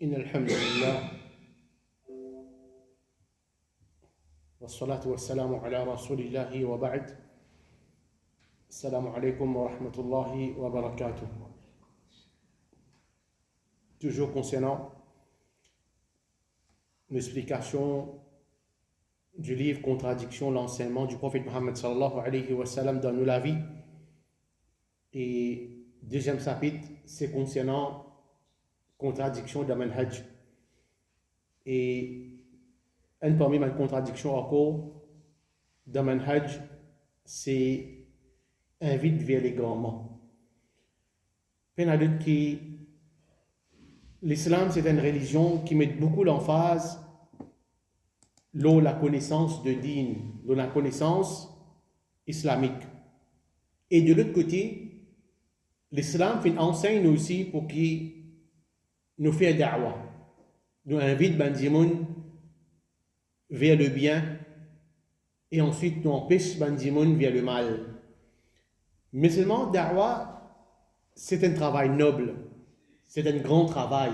إن الحمد لله والصلاة والسلام على رسول الله وبعد. Assalamu alaikum wa rahmatullahi wa barakatuh. Toujours concernant l'explication du livre Contradiction, l'enseignement du prophète Mohammed sallallahu alayhi wa sallam dans la vie. Et deuxième chapitre, c'est concernant contradiction de manhaj. Et une parmi les contradictions encore de manhaj, c'est invite vers l'égarement. L'islam, c'est une religion qui met beaucoup l'emphase sur la connaissance de din, sur la connaissance islamique. Et de l'autre côté, l'islam enseigne aussi pour qu'il nous fait da'wah, nous invite Bandimoun vers le bien et ensuite nous empêche Bandimoun vers le mal. Mais seulement da'wah, c'est un travail noble, c'est un grand travail,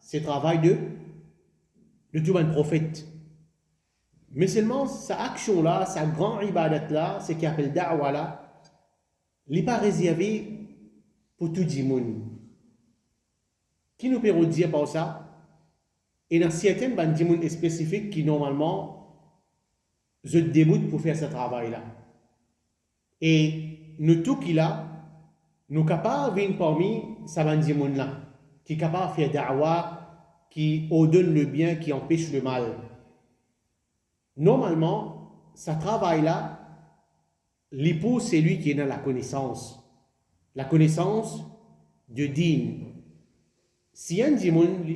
c'est le travail de tout un prophète. Mais seulement sa action-là, sa grande ibadat-là, ce qu'il appelle da'wah-là, il n'est pas réservé pour tout le monde. Qui nous peut dire par ça? Il y a certains bandimouns spécifiques qui normalement se déboutent pour faire ce travail-là. Et nous tous qui là, nous sommes capables de venir parmi ces bandimouns-là, qui sont capables de faire da'wah, qui ordonnent le bien, qui empêchent le mal. Normalement, ce travail-là, l'époux, c'est lui qui est dans la connaissance de din. Si un dimoun,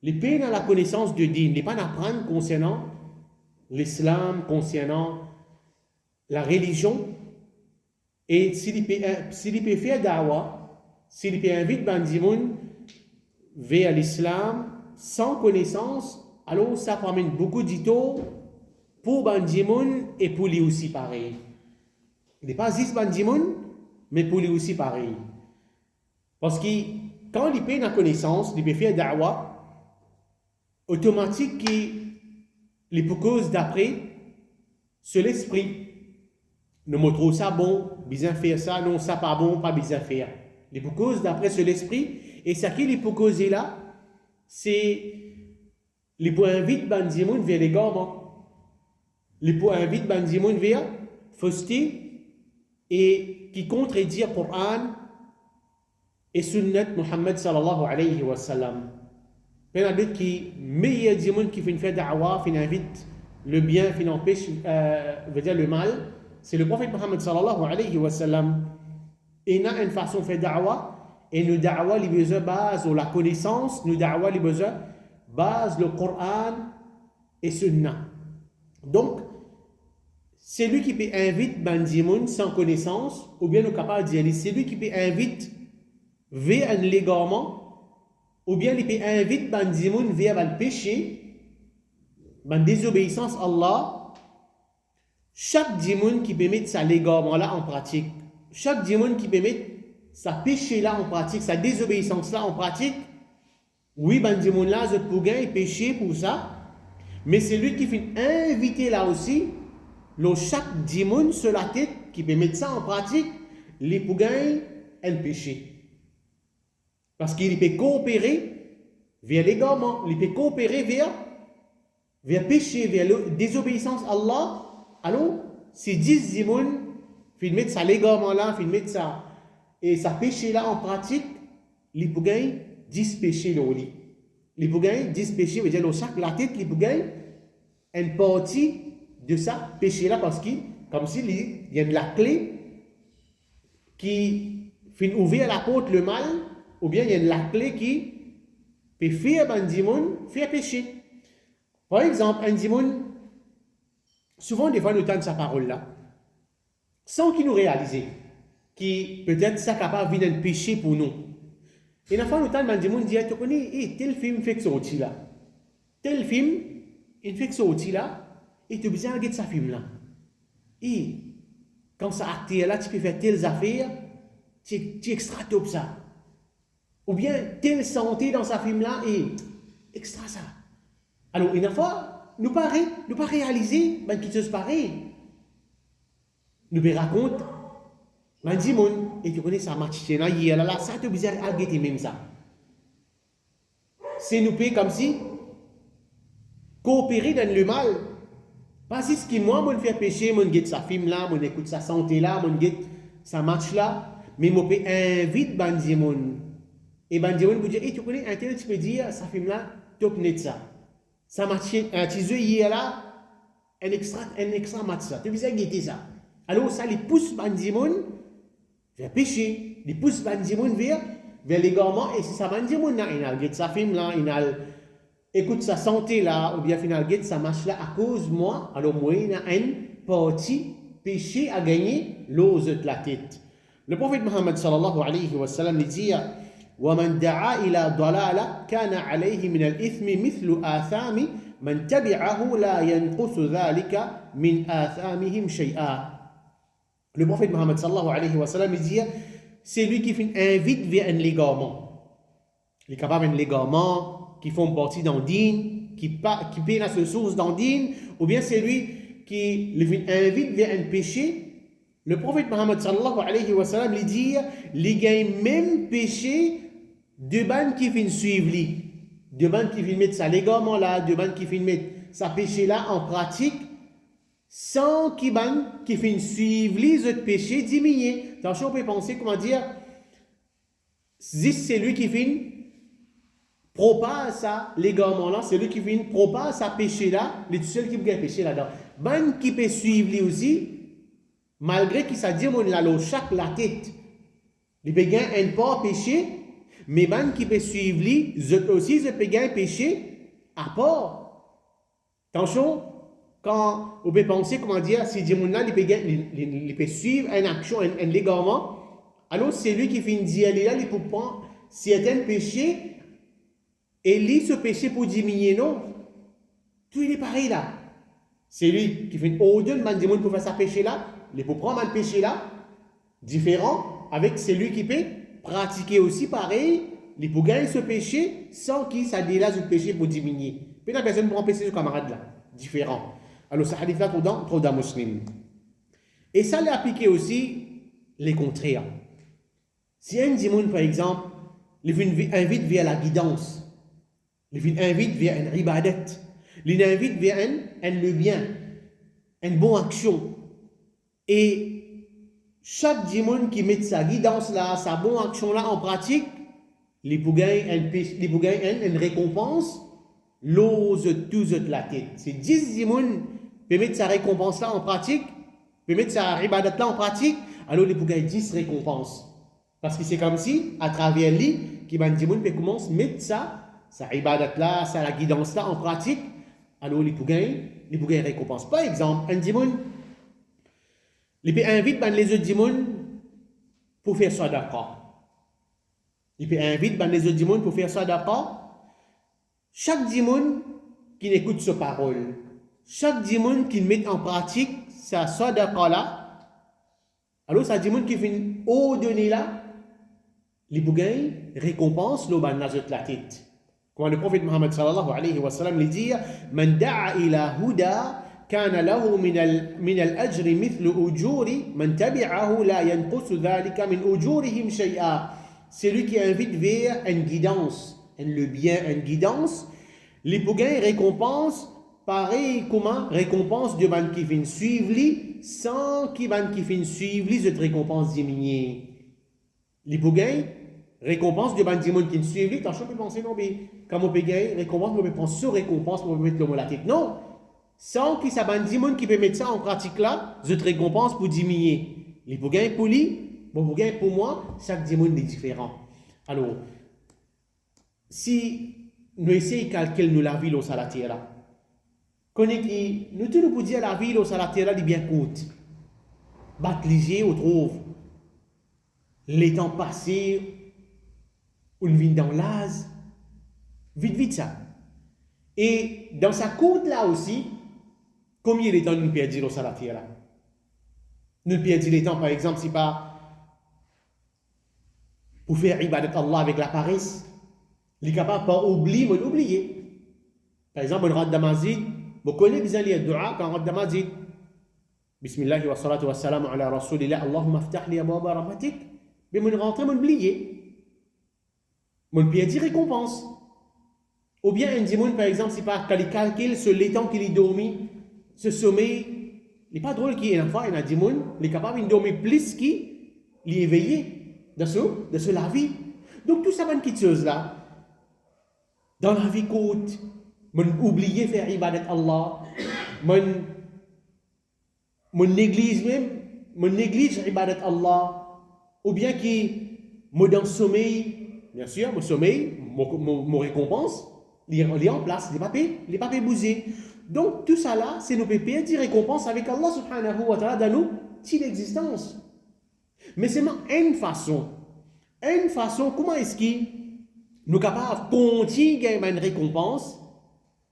il est dans la connaissance de din, il n'est pas d'apprendre concernant l'islam, concernant la religion, et s'il peut faire da'wah, s'il peut inviter un dimoun vers l'islam sans connaissance, alors ça amène beaucoup d'ito pour Bandimoun et pour lui aussi pareil. Il n'est pas juste Bandimoun, mais pour lui aussi pareil. Parce que quand il peut la connaissance, il peut faire da'wah, automatique qu'il peut cause d'après, c'est l'esprit. Nous me trouve ça bon, bien faire ça, non, ça pas bon, pas bien faire. Il peut cause d'après c'est l'esprit, et ce qu'il peut causer là, c'est les points invite Bandimoun vers les garments. Les points invite Bandimoun vers fausseté et qui contredit le Coran et Sunnat Muhammad sallallahu alayhi wa sallam. Il y a d'autres qui meilleur dimoun qui fait da'wah, qui invite le bien, qui empêche veut dire le mal, c'est le prophète Muhammad sallallahu alayhi wa sallam. Et il y a une façon de faire da'wah, et nous da'wah les besoins base ou la connaissance, nous da'wah les besoins base le Coran et Sunnah. Donc, c'est lui qui peut inviter Bandimoun sans connaissance, ou bien nous capables de dire, c'est lui qui peut inviter vers un l'égarement, ou bien il peut inviter Bandimoun vers le péché, la désobéissance à Allah. Chaque dimoun qui peut mettre sa l'égarement-là en pratique, chaque dimoun qui peut mettre sa péché-là en pratique, sa désobéissance-là en pratique, oui, Bandimoun-là, je peux gagner péché pour ça, mais c'est lui qui fait inviter là aussi, chaque dimoun sur la tête qui peut mettre ça en pratique, il peut gagner un péché. Parce qu'il peut coopérer vers l'égarement, il peut coopérer vers péché, vers la désobéissance à Allah. Alors, si 10 dimoun qui mettent ça l'égarement là, qui mettent ça et sa péché là en pratique, il peut gagner 10 péchés là. Il peut gagner 10 péchés, veut dire chaque la tête, il peut gagner une partie de ça péché-là parce que, comme s'il y a de la clé qui fait ouvrir la porte le mal, ou bien il y a de la clé qui peut faire un dimoun faire péché. Par exemple, un dimoun, souvent des fois nous tente sa parole-là, sans qu'il nous réalise, qui peut-être ça capable de venir un péché pour nous. Et la fois nous tente un dimoun dit, tu connais, tel film fait que ça aussi là. Tel film, il fait que ça aussi là. Et tu as besoin de regarder ce film-là. Et quand ça acte là, tu peux faire telles affaires, tu extrapes ça. Ou bien telle santé dans ce film-là, et extra ça. Alors, une fois, nous pas réaliser, ben, qui se pareil. Nous peut raconter, ben, dis mon, et tu connais ça, match, là, ça te bizarre, à guetter même ça. C'est nous peut comme si, coopérer dans le mal. Pas si ce qui moi, mon fait pécher, mon guette sa film là, mon écoute sa santé là, mon guette sa match là, mais mon peut invite bandimon. Et bandimon vous dire, tu connais, un tel, tu peux dire, sa film là, top net ça. Ça match, un petit œil hier là, un extra match ça. Tu veux guetter ça. Alors ça les pousse bandimon vers pécher, les pousse bandimon vers l'égarement, et si ça bandimon là, il a guette sa film là, il a écoute sa santé là, ou bien finalement, ça marche là à cause moi, alors moi, il y a un petit péché à gagner, l'ose de la tête. Le prophète Mohammed sallallahu alayhi wa sallam dit وَمَنْ دَعَا إِلَى ضَلَالَ كَانَ عَلَيْهِ مِنَ الْإِثْمِ مِثْلُ آثَامِ مَنْ تَبِعَهُ لَا يَنْقُصُ ذَلِكَ مِنْ آثَامِهِمْ شَيْئًا. Le prophète Mohammed sallallahu alayhi wa sallam dit c'est lui qui invite vers un légarement. Il est capable d'un légarement, qui font partie d'Andine, qui paient à ce source d'Andine, ou bien c'est lui qui invite vers un péché. Le prophète Mohammed sallallahu alayhi wa sallam lui dit, les gagne même péché de ban qui viennent suivre lui, de ban qui viennent mettre ça légalement là, de ban qui viennent mettre sa péché là en pratique, sans qui viennent suivre les autres péchés diminuer. Attention, on peut penser, comment dire, c'est lui qui vient propage ça, l'égarement là, c'est lui qui vient propage ça péché là, les seuls qui peuvent péché là-dedans. Ben qui peut suivre lui aussi, malgré qu'il s'est dit mon la chaque la tête. Il peut gagner un pas péché, mais ben qui peut suivre lui, aussi je peux gagner péché à part. Attention, quand on peut penser, comment dire, si mon là, il peut suivre une action, un l'égarement, alors c'est lui qui vient dire là, il peut prendre certains péchés. Et lui, ce péché pour diminuer, non. Tout il est pareil là. C'est lui qui fait au-delà de monde pour faire sa péché là. Il peut prendre un péché là, différent, avec celui qui peut pratiquer aussi pareil. Il peut gagner ce péché sans qu'il s'adélage le péché pour diminuer. Puis la personne prend péché ce camarade là, différent. Alors, ça hadith là, trop d'un musulman. Et ça l'est appliqué aussi les contraires. Si un dimoun, par exemple, il invite vers la guidance, il invite vers une ibadat, il invite vers le bien, une bonne action. Et chaque dimoun qui met sa guidance là, sa bonne action là en pratique, il peut gagner une récompense, l'ose tous de la tête. C'est 10 dimoun qui mettre sa récompense là en pratique, peut mettre sa ibadat là en pratique, alors il peut gagner 10 récompenses. Parce que c'est comme si, à travers lui, qui va dire, peut commencer à mettre ça, sa ibadat là, sa guidance là en pratique, alors il peut gagner récompense. Par exemple, un dimoun, il peut inviter les autres dimoun pour faire ça d'accord. Il peut inviter les autres dimoun pour faire ça d'accord. Chaque dimoun qui écoute sa parole, chaque dimoun qui met en pratique sa sadaqa là, alors ça dimoun qui fait au donner là, les bougains récompense l'eau ban nazot la tête. Comme le prophète Mohammed sallallahu alayhi wa sallam lui dit, man da'a ila huda kana lahu min al-ajri mithlu ujuri man tabi'ahu la yanqusu dhalika min ujurihim shay'a. C'est lui qui invite vers une guidance, le bien, une guidance. Les bougains récompense pareil comment récompense de ban qui vient suivre lui sans qui ban qui vient suivre lui cette récompense diminuée. Les bougains récompense de ban dimon qui suivent lui, t'as chaud peut penser non mais quand on peut gagner récompense on peut prendre sur récompense pour mettre l'homme la tête. Non, sans qu'il s'abande dimon qui peut mettre ça en pratique là, cette récompense pour diminuer. Les bougains pour lui, bon bougain pour moi, chaque dimon est différent. Alors si nous essayons de calculer nous la ville au salatier là. Connaît qui nous tous nous pour dire la ville au salatier là est bien courte. Batliger on trouve les temps passés on vit dans l'az vite ça. Et dans sa courte là aussi, combien de temps nous perdons au salatier là? Nous perdons les temps par exemple si pas pour faire ibadat Allah avec la paresse, les capables pas oublier. Par exemple, on rentre dans masjid, vous connaissez bien les dua quand on rentre dans masjid. Bismillah wa salatu wa salam ala rasulillah, Allahumma ftah li abwaba rahmatik. Mais on rentre, on oublie. On peut dire récompense. Ou bien un dimon, par exemple, si pas quand il calcule sur l'étang qu'il est dormi, ce sommeil, il n'est pas drôle qu'il y ait une fois, il y a un dimon, il est capable de dormir plus qu'il est éveillé de ce la vie. Donc tout ça, c'est une petite chose là. Dans la vie courte, on oublie de faire ibadat Allah, on néglige ibadat Allah, ou bien qui, moi dans le sommeil, bien sûr, mon sommeil, mon récompense, il est en place, les papiers bousés. Donc tout ça là, c'est nos pépés de récompense avec Allah subhanahu wa ta'ala dans nous, si l'existence. Mais c'est une façon, comment est-ce que nous sommes capables de continuer à une récompense,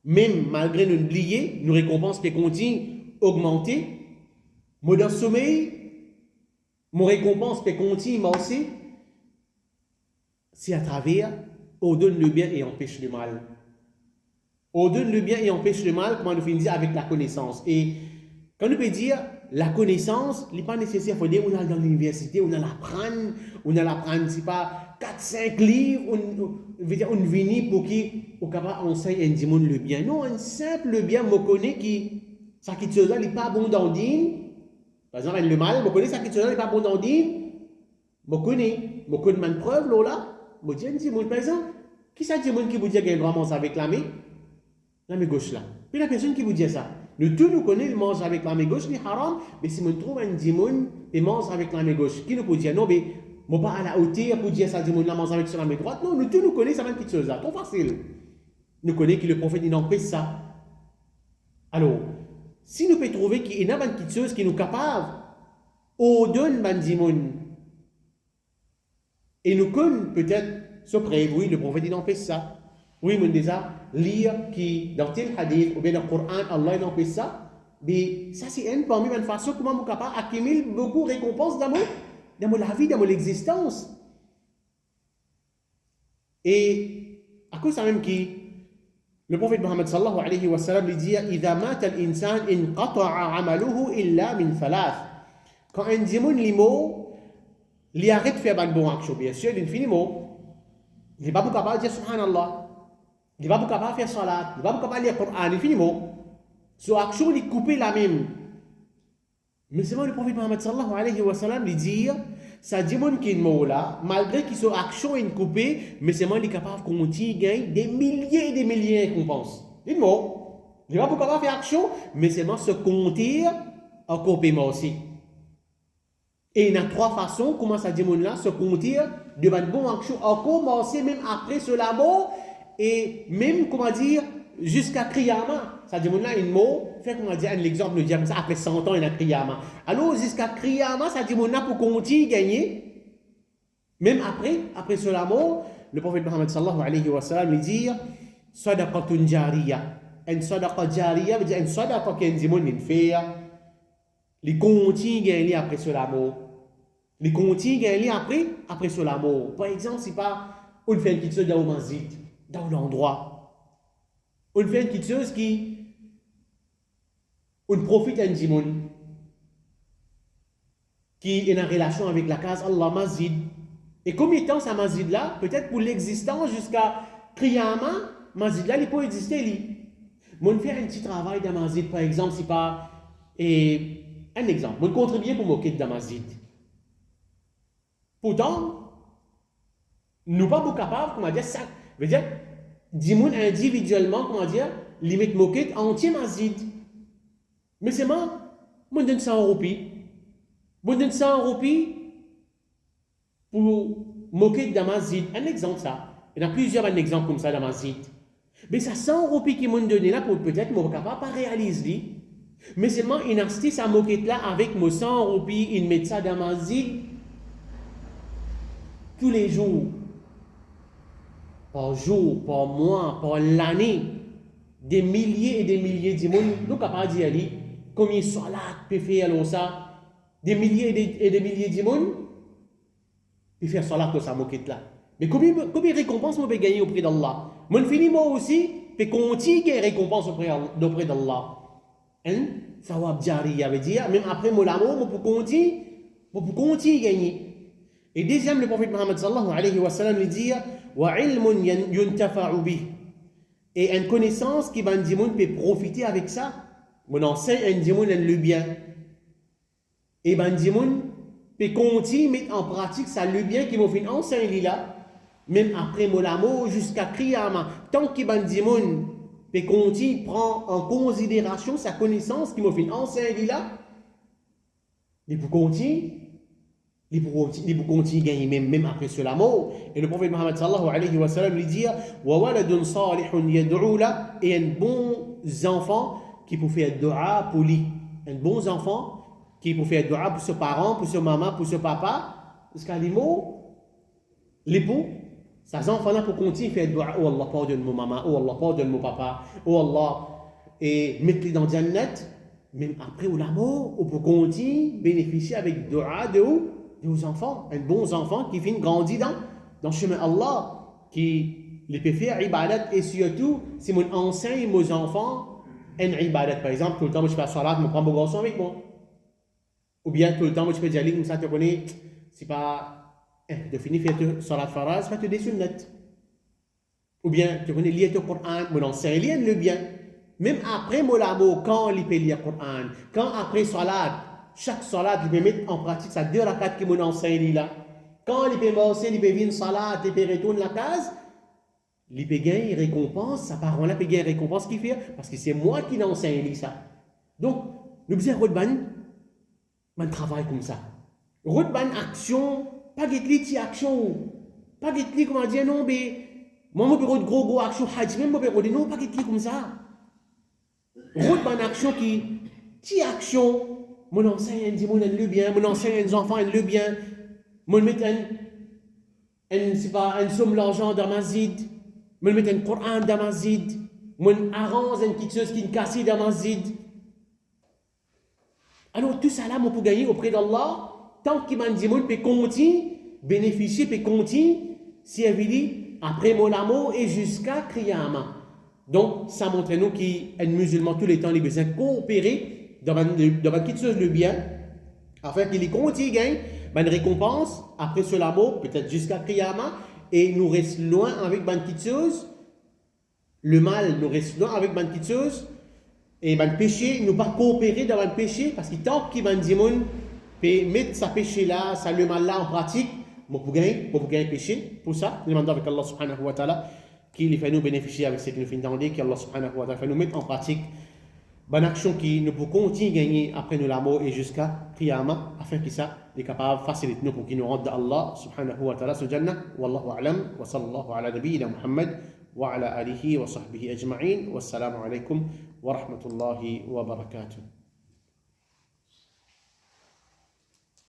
même malgré nous oublier, nos récompenses qui continuent à augmenter. Moi dans le sommeil, mon récompense qui continue à augmenter, c'est à travers, on donne le bien et empêche le mal. On donne le bien et empêche le mal, comment nous finissons dire, avec la connaissance. Et quand nous peut dire, la connaissance, il n'est pas nécessaire, il faut dire, on a dans l'université, on a l'apprendre, c'est pas 4-5 livres, on vient pour qui, au capable enseigne un dimanche le bien. Non, un simple bien, je connais qui, ça qui te n'est pas bon dans le par exemple, le mal, je connais ça qui te n'est pas bon dans le je connais ma preuve, là, je dis un dimanche, par exemple, qui ça dimanche qui vous dit qu'il y a vraiment ça avec la main gauche là. Puis la personne qui vous dit ça, nous tous nous connaissons, il mange avec la main gauche, c'est haram, mais si on trouve un dimanche, il mange avec la main gauche, qui nous peut dire non, mais je ne pas à la hauteur pour dire ça, dimanche là, mange avec la main droite. Non, nous tous nous connaissons ça, même petite chose là, trop facile. Nous connaissons que le prophète, il empêche ça. Alors, si nous pouvons trouver qu'il y a une petite chose qui nous capable, on donne un dimanche, et nous connaissons peut-être, ce près, oui, le prophète, il empêche ça. Oui, mais déjà, lire qui, dans tel hadith, ou bien dans le Coran, Allah il empêche ça, mais ça c'est parmi une façon comment nous sommes capables d'accumuler beaucoup de récompenses dans la vie, dans l'existence. Et à cause de ça même qui, le prophète Mohammed sallallahu alayhi wa sallam lui dit إِذَا مَاتَ الْإِنسَانِ إِنْقَطَعَ عَمَلُهُ إِلَّا مِنْ ثَلَاثٍ. Quand un démon limo, il arrête de faire une bonne action, bien sûr, il finit mot. Il n'est pas capable de dire subhanallah. Il n'est pas capable de faire salat, il n'est pas capable de lire le Coran, il finit mot. Son action, il est coupé la même. Mais c'est moi le prophète Mohammed sallallahu alayhi wa sallam lui dit, ça dit mon qui est mot là, malgré que son action est coupée, mais c'est moi qui est capable de continuer gagner des milliers et des milliers de récompenses. Il mot. Il n'est pas capable de faire action, mais c'est moi se compter en complément aussi. Et il y a trois façons comment ça dit mon là se compter de une bonne action, en commencer même après cela mot. Et même, comment dire, jusqu'à Kriyama, ça dit, là, un mot, fait, comment dire, un exemple, nous dire comme ça, après 100 ans, il y a Kriyama. Alors, jusqu'à Kriyama, ça dit, là, pour continuer, gagner, même après cela mot, le prophète Mohammed sallallahu alayhi wa sallam, lui dit, sadaqatun jariya. Une sadaqa jariya veut dire une sadaqa qui est un dimon, il fait, il continue, gagner après cela mot. Il continue, gagner après cela mot. Par exemple, si pas, on fait une petite chose dans le masjid, dans l'endroit. On fait une petite chose qui, on profite d'un dimon qui est en relation avec la case Allah Masjid. Et combien de temps ça Masjid là, peut-être pour l'existence jusqu'à Kriyama, Masjid là, il peut exister. On fait un petit travail dans Masjid, par exemple, si pas, et un exemple, on contribue pour moquer dans Masjid. Pourtant, nous pas capables, comment dire, ça veut dire, dis-moi individuellement, comment dire, limite moquette entier Masjid. Mais c'est moi donne 100 roupies. Moi donne 100 roupies pour moquette dans Masjid. Un exemple, ça. Il y en a plusieurs exemples comme ça dans Masjid. Mais ça 100 roupies qui m'ont donné là, pour peut-être, moi, capable pas réaliser. Mais seulement, il a acheté sa moquette là avec moi 100 roupies, il met ça dans Masjid tous les jours. Par jour, par mois, par l'année, des milliers et des milliers de monde, nous capables de dire combien de salat peut faire ça, des milliers et des milliers de monde peut faire salat pour sa moquette là. Mais combien de récompenses on peut gagner auprès d'Allah? Mon fini moi aussi, puis continue qu'il y ait récompense auprès d'Allah. Hein? Thawab jariya veut dire, même après mon amour, on peut continuer gagner. Et deuxième, le prophète Mohammed sallallahu alayhi wa sallam lui dit, wa ilmun yuntafa'u bih. Et une connaissance qui va dire, peut profiter avec ça. Mon enseigne un dimoun le bien. Et ben dimoun peut continuer mettre en pratique ça le bien qui m'a fait enseigner là. Même après mon amour jusqu'à Kriyama. Tant qu'il ben dimoun peut continuer prend en considération sa connaissance qui m'a fait enseigner là. Il peut continuer. Il peut continuer à gagner même après ce l'amour. Et le prophète Mohammed sallallahu alayhi wa sallam lui dit wa waladun salihun yad'u la, et un bon enfant qui peut faire dua pour lui. Un bon enfant qui peut faire dua pour ses parents, pour ses maman, pour ses papa. Parce qu'à l'époux, ces enfants-là pour continuer à faire dua. Oh Allah, pardonne mon maman. Oh Allah, pardonne mon papa. Oh Allah. Et mettre-les dans Jannat. Même après l'amour, on peut continuer à bénéficier avec dua de aux enfants. Un bon enfant qui finit grandi dans le chemin Allah. Qui les peut faire ibadat. Et surtout, si on enseigne aux enfants un ibadat. Par exemple, tout le temps, moi je fais salat, je prends mon garçon avec moi. Ou bien tout le temps, moi je fais dialing, comme ça, tu connais, c'est pas. Tu finis faire salat faraz, tu fais des sunnet. Ou bien, tu connais, lire le Coran, mon enseigne, lire le bien. Même après mon amour, quand il peut lire le Coran, quand après salat, chaque salat, il peut mettre en pratique ça 2 rakats que mon enseigne là. Quand il peut m'enseigner, il peut venir salat, il peut retourner la case. Il peut gagner récompense, sa parent-là peut gagner récompense qu'il fait, parce que c'est moi qui l'enseigne ça. Donc, nous faisons un travail comme ça. Une action, pas de petite action, pas de petite, comment dire, non, mais moi, je peux gros action, même je peux non, pas de petite comme ça. Une action qui, petite action, mon enseigne dit, mon le bien, mon enseigne les enfants le bien, mon met un somme l'argent dans ma zid. Je mets un Coran dans ma zid. Je arrange une petite chose qui est cassée dans ma zid. Alors tout ça là, on peut gagner auprès d'Allah. Tant qu'il m'a dit, on peut continuer, bénéficier, peut continuer, si elle dit, après mon amour et jusqu'à Kriyama. Donc ça montre nous qu'un musulman tous les temps, il a besoin de coopérer dans une petite chose le bien, afin qu'il continue à gagner une récompense après ce l'amour, peut-être jusqu'à Kriyama. Et nous restons loin avec une petite chose. Le mal nous reste loin avec une petite chose. Et le péché, nous pas coopérer dans le péché. Parce que tant qu'il va dire, peut mettre sa péché là, ça le mal là en pratique, pour gagner péché. Pour ça, nous demandons avec Allah subhanahu wa ta'ala qu'il fait nous bénéficier avec ce que nous faisons dans qu'Allah subhanahu wa ta'ala fait nous mettre en pratique. Bonne action qui nous peut continuer à gagner après nous l'amour et jusqu'à Qiyamah, afin que ça est capable de faciliter nous pour qu'il nous rende Allah subhanahu wa ta'ala ce Jannah. Wallahu a'lam wa sallallahu ala nabiyyina Muhammad wa ala alihi wa sahbihi ajma'in. Wassalamu alaikum wa rahmatullahi wa barakatuh.